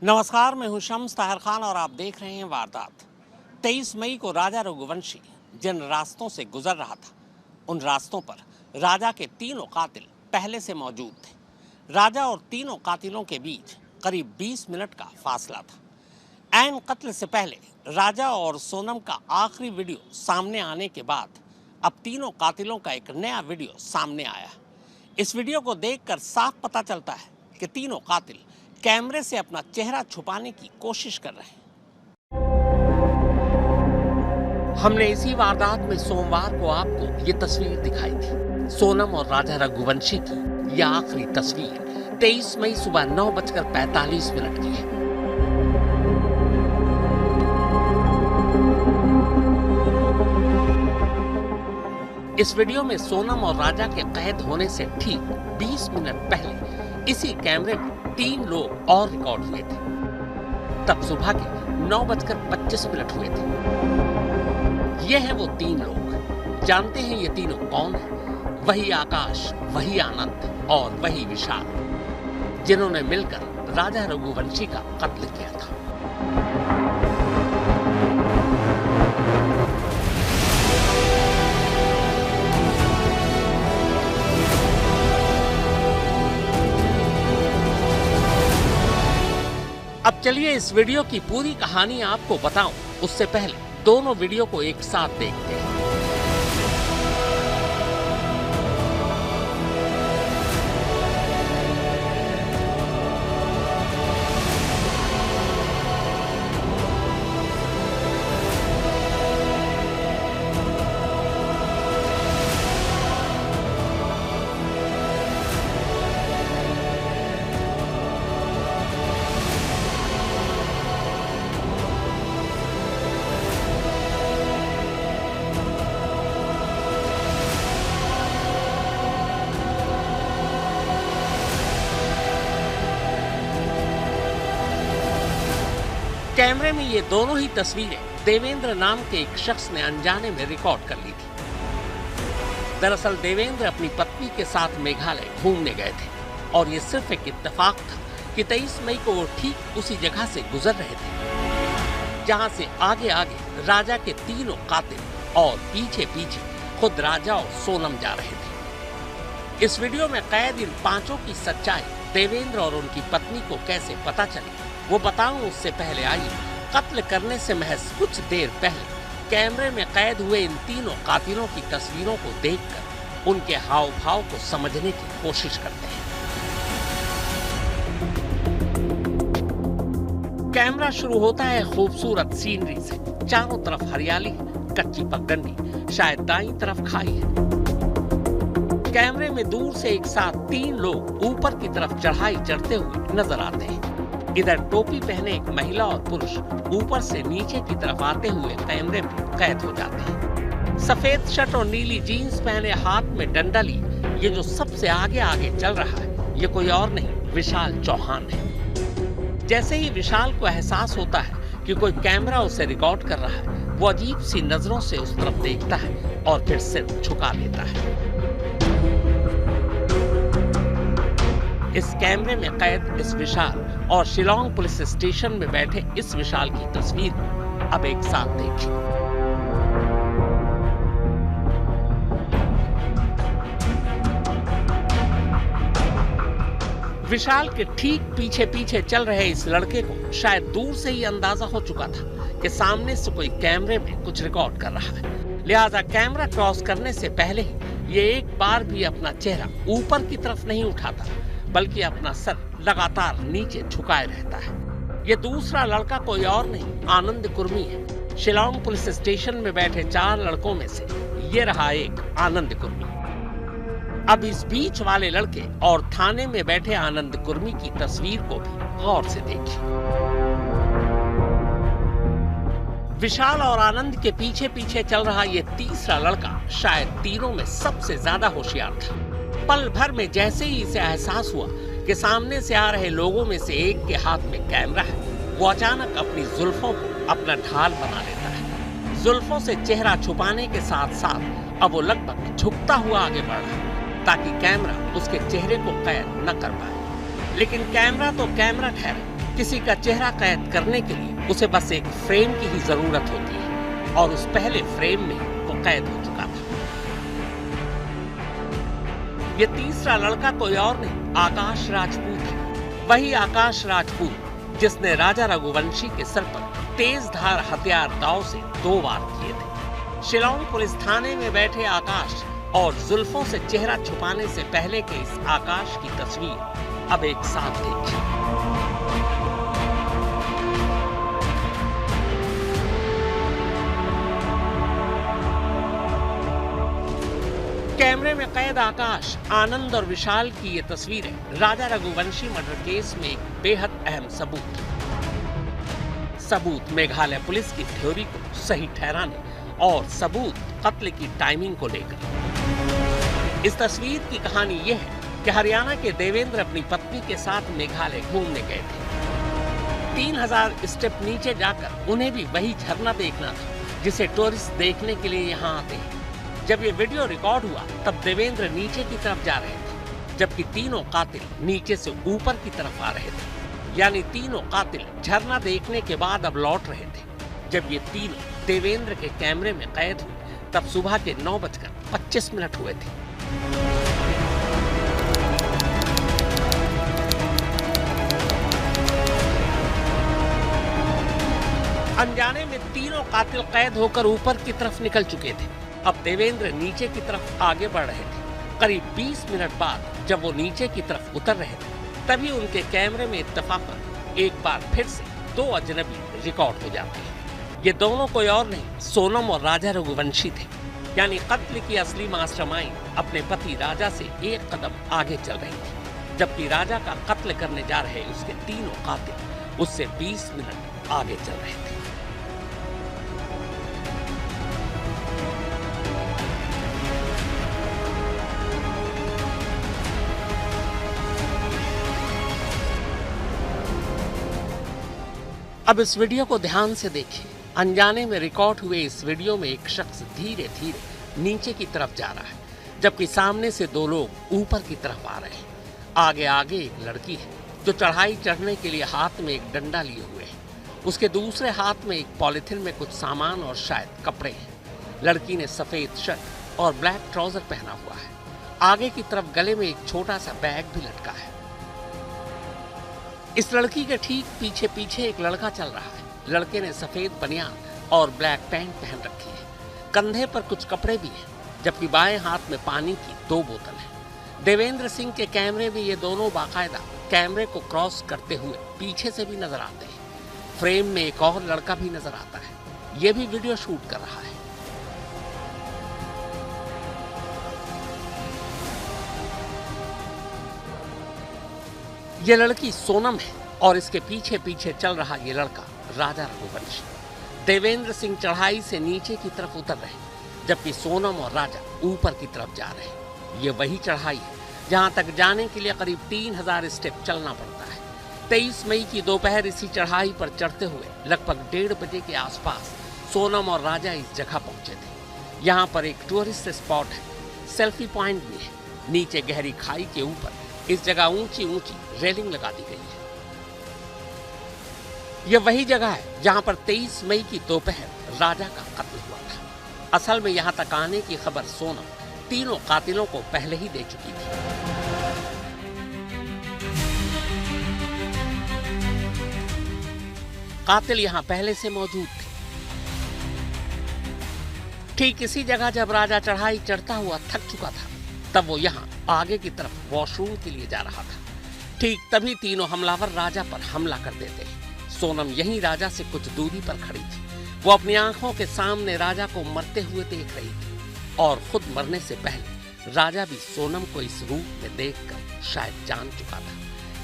नमस्कार, मैं हूं शम्स ताहिर खान और आप देख रहे हैं वारदात। 23 मई को राजा रघुवंशी जिन रास्तों से गुजर रहा था, उन रास्तों पर राजा के तीनों कातिल पहले से मौजूद थे। राजा और तीनों कातिलों के बीच करीब 20 मिनट का फासला था। ऐन कत्ल से पहले राजा और सोनम का आखिरी वीडियो सामने आने के बाद अब तीनों कातिलों का एक नया वीडियो सामने आया। इस वीडियो को देखकर साफ पता चलता है कि तीनों कातिल कैमरे से अपना चेहरा छुपाने की कोशिश कर रहे हैं। हमने इसी वारदात में सोमवार को आपको ये तस्वीर दिखाई थी। सोनम और राजा रघुवंशी की यह आखिरी तस्वीर 23 मई सुबह 9:45 की है। इस वीडियो में सोनम और राजा के कैद होने से ठीक 20 मिनट पहले इसी कैमरे में 3 लोग और रिकॉर्ड हुए थे। तब सुबह के 9:25 हुए थे। ये हैं वो 3 लोग। जानते हैं ये तीनों कौन हैं? वही आकाश, वही आनंद और वही विशाल, जिन्होंने मिलकर राजा रघुवंशी का कत्ल किया था। अब चलिए इस वीडियो की पूरी कहानी आपको बताऊं, उससे पहले दोनों वीडियो को एक साथ देखते हैं। कैमरे में ये दोनों ही तस्वीरें देवेंद्र नाम के एक शख्स ने अनजाने में रिकॉर्ड कर ली थी। दरअसल देवेंद्र अपनी पत्नी के साथ मेघालय घूमने गए थे और ये सिर्फ एक इत्तेफाक था कि 23 मई को वो ठीक उसी जगह से गुजर रहे थे जहां से आगे आगे राजा के तीनों कातिल और पीछे पीछे खुद राजा और सोनम जा रहे थे। इस वीडियो में कैद इन 5 की सच्चाई देवेंद्र और उनकी पत्नी को कैसे पता चली, वो बताऊं उससे पहले आइए कत्ल करने से महज कुछ देर पहले कैमरे में कैद हुए इन तीनों कातिलों की तस्वीरों को देखकर उनके हाव भाव को समझने की कोशिश करते हैं। कैमरा शुरू होता है खूबसूरत सीनरी से। चारों तरफ हरियाली, कच्ची पगडंडी, शायद दाईं तरफ खाई है। कैमरे में दूर से एक साथ 3 लोग ऊपर की तरफ चढ़ाई चढ़ते हुए नजर आते हैं। इधर टोपी पहने एक महिला और पुरुष ऊपर से नीचे की तरफ आते हुए कैमरे में कैद हो जाते हैं। सफेद शर्ट और नीली जीन्स पहने, हाथ में डंडा लिए ये जो सबसे आगे आगे चल रहा है, ये कोई और नहीं, विशाल चौहान है। जैसे ही विशाल को एहसास होता है कि कोई कैमरा उसे रिकॉर्ड कर रहा है, वो अजीब सी नजरों से उस तरफ देखता है और फिर सिर झुका लेता है। इस कैमरे में कैद इस विशाल और शिलोंग पुलिस स्टेशन में बैठे इस विशाल की तस्वीर अब एक साथ देखिए। विशाल के ठीक पीछे पीछे चल रहे इस लड़के को शायद दूर से ही अंदाजा हो चुका था कि सामने से कोई कैमरे में कुछ रिकॉर्ड कर रहा है। लिहाजा कैमरा क्रॉस करने से पहले ही ये एक बार भी अपना चेहरा ऊपर की तरफ नहीं उठाता, बल्कि अपना सर लगातार नीचे झुकाए रहता है। ये दूसरा लड़का कोई और नहीं, आनंद कुर्मी है। शिलोंग पुलिस स्टेशन में बैठे 4 लड़कों में से ये रहा एक आनंद कुर्मी। अब इस बीच वाले लड़के और थाने में बैठे आनंद कुर्मी की तस्वीर को भी गौर से देखिए। विशाल और आनंद के पीछे पीछे चल रहा ये तीसरा लड़का शायद तीनों में सबसे ज्यादा होशियार था। पल भर में जैसे ही इसे एहसास हुआ कि सामने से आ रहे लोगों में से एक के हाथ में कैमरा है, वो अचानक अपनी जुल्फों को अपना ढाल बना लेता है। जुल्फों से चेहरा छुपाने के साथ साथ अब वो लगभग झुकता हुआ आगे बढ़ रहा है ताकि कैमरा उसके चेहरे को कैद न कर पाए। लेकिन कैमरा तो कैमरा ठहरा, किसी का चेहरा कैद करने के लिए उसे बस एक फ्रेम की ही जरूरत होती है और उस पहले फ्रेम में वो कैद हो चुका था। ये तीसरा लड़का कोई और नहीं, आकाश राजपूत है। वही आकाश राजपूत जिसने राजा रघुवंशी के सर पर तेज धार हथियार दांव से 2 वार किए थे। शिलांग पुलिस थाने में बैठे आकाश और जुल्फों से चेहरा छुपाने से पहले के इस आकाश की तस्वीर अब एक साथ देखिए। कैमरे में कैद आकाश, आनंद और विशाल की ये तस्वीरें राजा रघुवंशी मर्डर केस में एक बेहद अहम सबूत मेघालय पुलिस की थ्योरी को सही ठहराने और सबूत कत्ल की टाइमिंग को लेकर। इस तस्वीर की कहानी यह है कि हरियाणा के देवेंद्र अपनी पत्नी के साथ मेघालय घूमने गए थे। 3000 स्टेप नीचे जाकर उन्हें भी वही झरना देखना था जिसे टूरिस्ट देखने के लिए यहाँ आते हैं। जब ये वीडियो रिकॉर्ड हुआ तब देवेंद्र नीचे की तरफ जा रहे थे, जबकि तीनों कातिल नीचे से ऊपर की तरफ आ रहे थे। यानी तीनों कातिल झरना देखने के बाद अब लौट रहे थे। जब ये तीनों देवेंद्र के कैमरे में कैद हुए तब सुबह के 9:25 हुए थे। अनजाने में तीनों कातिल कैद होकर ऊपर की तरफ निकल चुके थे। अब देवेंद्र नीचे की तरफ आगे बढ़ रहे थे। करीब 20 मिनट बाद जब वो नीचे की तरफ उतर रहे थे तभी उनके कैमरे में इत्तेफाकन एक बार फिर से 2 अजनबी रिकॉर्ड हो जाते हैं। ये दोनों कोई और नहीं, सोनम और राजा रघुवंशी थे। यानी कत्ल की असली मास्टरमाइंड अपने पति राजा से एक कदम आगे चल रही थी, जबकि राजा का कत्ल करने जा रहे उसके तीनों कातिल उससे 20 मिनट आगे चल रहे थे। अब इस वीडियो को ध्यान से देखिए। अनजाने में रिकॉर्ड हुए इस वीडियो में एक शख्स धीरे धीरे नीचे की तरफ जा रहा है, जबकि सामने से 2 लोग ऊपर की तरफ आ रहे हैं। आगे आगे एक लड़की है जो चढ़ाई चढ़ने के लिए हाथ में एक डंडा लिए हुए है। उसके दूसरे हाथ में एक पॉलिथीन में कुछ सामान और शायद कपड़े हैं। लड़की ने सफेद शर्ट और ब्लैक ट्राउजर पहना हुआ है। आगे की तरफ गले में एक छोटा सा बैग भी लटका है। इस लड़की के ठीक पीछे पीछे एक लड़का चल रहा है। लड़के ने सफेद बनियान और ब्लैक पैंट पहन रखी है। कंधे पर कुछ कपड़े भी हैं, जबकि बाएं हाथ में पानी की 2 बोतल है। देवेंद्र सिंह के कैमरे में ये दोनों बाकायदा कैमरे को क्रॉस करते हुए पीछे से भी नजर आते हैं। फ्रेम में एक और लड़का भी नजर आता है, ये भी वीडियो शूट कर रहा है। ये लड़की सोनम है और इसके पीछे पीछे चल रहा ये लड़का राजा रघुवंशी। देवेंद्र सिंह चढ़ाई से नीचे की तरफ उतर रहे, जबकि सोनम और राजा ऊपर की तरफ जा रहे हैं। ये वही चढ़ाई है जहां तक जाने के लिए करीब 3000 स्टेप चलना पड़ता है। 23 मई की दोपहर इसी चढ़ाई पर चढ़ते हुए लगभग 1:30 बजे के आसपास सोनम और राजा इस जगह पहुंचे थे। यहाँ पर एक टूरिस्ट स्पॉट है, सेल्फी पॉइंट भी है। नीचे गहरी खाई के ऊपर इस जगह ऊंची ऊंची रेलिंग लगा दी गई है। यह वही जगह है जहां पर 23 मई की दोपहर राजा का कत्ल हुआ था। असल में यहां तक आने की खबर सोनम तीनों कातिलों को पहले ही दे चुकी थी। कातिल यहां पहले से मौजूद थे। ठीक इसी जगह जब राजा चढ़ाई चढ़ता हुआ थक चुका था तब वो यहाँ आगे की तरफ वॉशरूम के लिए जा रहा था। ठीक तभी तीनों हमलावर राजा पर हमला कर देते। सोनम यहीं राजा से कुछ दूरी पर खड़ी थी। वो अपनी आंखों के सामने राजा को मरते हुए देख रही थी और खुद मरने से पहले राजा भी सोनम को इस रूप में देखकर शायद जान चुका था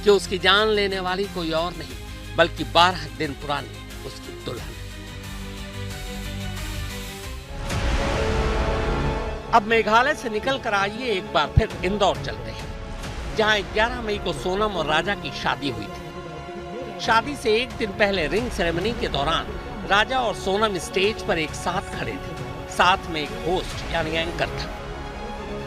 कि उसकी जान लेने वाली कोई और नहीं बल्कि 12 दिन पुरानी उसकी दुल्हन। अब मेघालय से निकल कर आइए एक बार फिर इंदौर चलते हैं, जहां 11 मई को सोनम और राजा की शादी हुई थी। शादी से एक दिन पहले रिंग सेरेमनी के दौरान राजा और सोनम स्टेज पर एक साथ खड़े थे। साथ में एक होस्ट यानी एंकर था।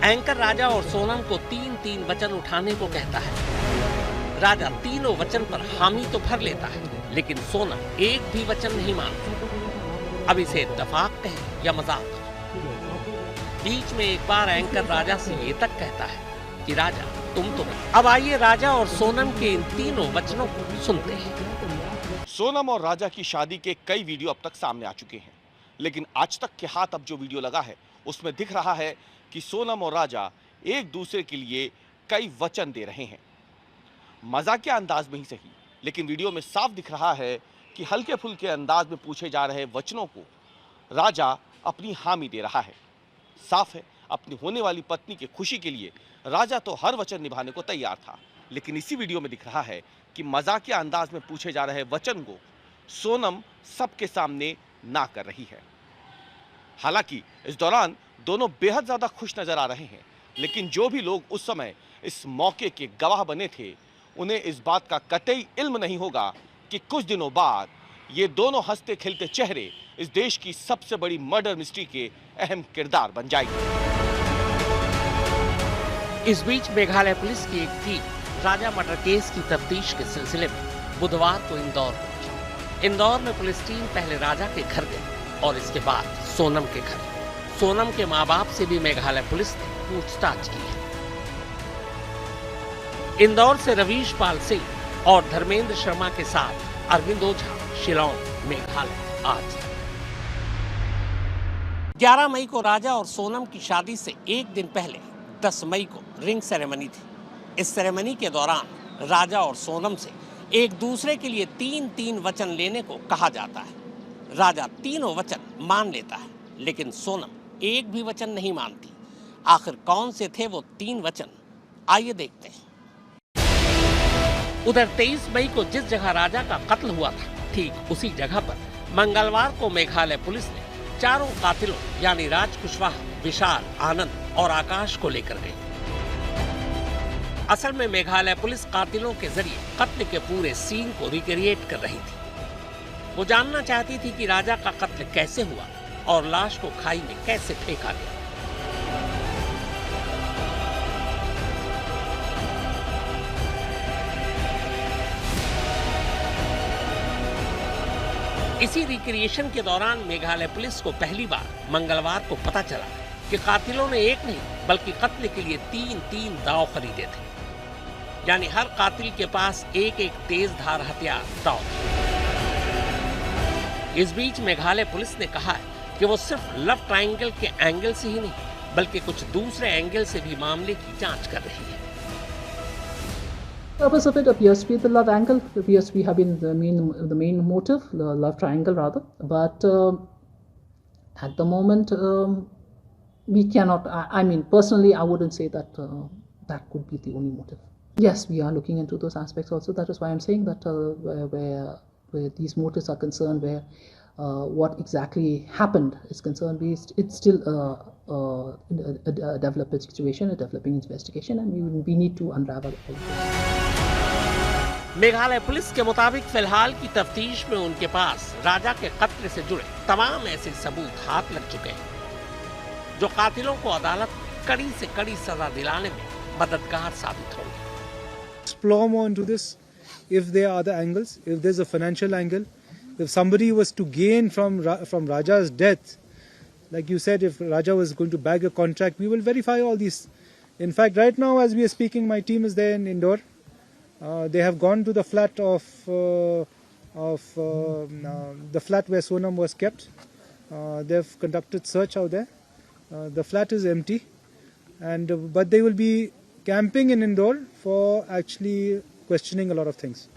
एंकर राजा और सोनम को 3-3 वचन उठाने को कहता है। राजा तीनों वचन पर हामी तो भर लेता है, लेकिन सोनम एक भी वचन नहीं मानती। अब इसे इत्तेफाक कहे या मजाक। बीच में एक बार एंकर राजा से ये तक कहता है कि राजा तुम तो। अब आइए राजा और सोनम के इन तीनों वचनों को सुनते हैं। सोनम और राजा की शादी के कई वीडियो अब तक सामने आ चुके हैं, लेकिन आज तक के हाथ अब जो वीडियो लगा है उसमें दिख रहा है कि सोनम और राजा एक दूसरे के लिए कई वचन दे रहे हैं। मजाकिया अंदाज में ही सही, लेकिन वीडियो में साफ दिख रहा है कि हल्के फुल्के अंदाज में पूछे जा रहे वचनों को राजा अपनी हामी दे रहा है। साफ है, अपनी होने वाली पत्नी की खुशी के लिए राजा तो हर वचन निभाने को तैयार था, लेकिन इसी वीडियो में दिख रहा है कि मजाकिया अंदाज में पूछे जा रहे वचन को सोनम सबके सामने ना कर रही है। हालांकि इस दौरान दोनों बेहद ज्यादा खुश नजर आ रहे हैं, लेकिन जो भी लोग उस समय इस मौके के गवाह बने थे उन्हें इस बात का कतई इल्म नहीं होगा कि कुछ दिनों बाद ये दोनों हंसते खिलते चेहरे इस देश की सबसे बड़ी मर्डर मिस्ट्री के अहम किरदार बन जाएंगे। इस बीच मेघालय पुलिस की एक टीम राजा मर्डर केस की तफ्तीश के सिलसिले में बुधवार को इंदौर पहुंची। इंदौर में पुलिस टीम पहले राजा के घर गई और इसके बाद सोनम के घर। सोनम के माँ बाप से भी मेघालय पुलिस ने पूछताछ की है। इंदौर से रवीश पाल सिंह और धर्मेंद्र शर्मा के साथ अरविंद ओझा, शिलांग, मेघालय आज। 11 मई को राजा और सोनम की शादी से एक दिन पहले 10 मई को रिंग सेरेमनी थी। इस सेरेमनी के दौरान राजा और सोनम से एक दूसरे के लिए 3-3 वचन लेने को कहा जाता है। राजा तीनों वचन मान लेता है, लेकिन सोनम एक भी वचन नहीं मानती। आखिर कौन से थे वो 3 वचन, आइए देखते हैं। उधर 23 मई को जिस जगह राजा का कत्ल हुआ था, ठीक उसी जगह पर मंगलवार को मेघालय पुलिस ने चारों कातिलों यानी राज कुशवाहा, विशाल, आनंद और आकाश को लेकर गई। असल में मेघालय पुलिस कातिलों के जरिए कत्ल के पूरे सीन को रिक्रिएट कर रही थी। वो जानना चाहती थी कि राजा का कत्ल कैसे हुआ और लाश को खाई में कैसे फेंका गया। इसी रिक्रिएशन के दौरान मेघालय पुलिस को पहली बार मंगलवार को पता चला कि कातिलों ने एक नहीं बल्कि कत्ल के लिए 3-3 दांव खरीदे थे। यानी हर कातिल के पास एक तेज धार हथियार दांव। इस बीच मेघालय पुलिस ने कहा है कि वो सिर्फ लव ट्रायंगल के एंगल से ही नहीं बल्कि कुछ दूसरे एंगल से भी मामले की जांच कर रही है। The purpose of it appears to be the love angle. It appears to be having the main motive, the love triangle rather. But at the moment, we cannot. I mean, personally, I wouldn't say that that could be the only motive. Yes, we are looking into those aspects also. That is why I'm saying that where these motives are concerned, where what exactly happened is concerned, it's still a developing situation, a developing investigation, and we need to unravel all of this. Meghalaya police के मुताबिक फिलहाल की तफ्तीश में उनके पास राजा के कत्ल से जुड़े तमाम ऐसे सबूत हाथ लग चुके हैं जो कातिलों को अदालत कड़ी से कड़ी सजा दिलाने में मददगार साबित होंगे। Explore more into this. If there are other angles, if there's a financial angle, if somebody was to gain from Raja's death, like you said, if Raja was going to bag a contract, we will verify all these. In fact, right now as we are speaking, my team is there in Indore. They have gone to the flat of the flat where Sonam was kept. They've conducted search out there. The flat is empty, but they will be camping in Indore for actually questioning a lot of things.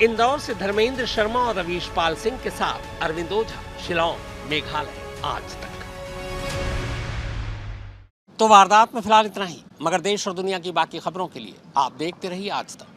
Indore से धर्मेंद्र शर्मा और रवीश पाल सिंह के साथ अरविंद ओझा, शिलांग, मेघालय आज तक। तो वारदात में फिलहाल इतना ही, मगर देश और दुनिया की बाकी खबरों के लिए आप देखते रहिए आज तक।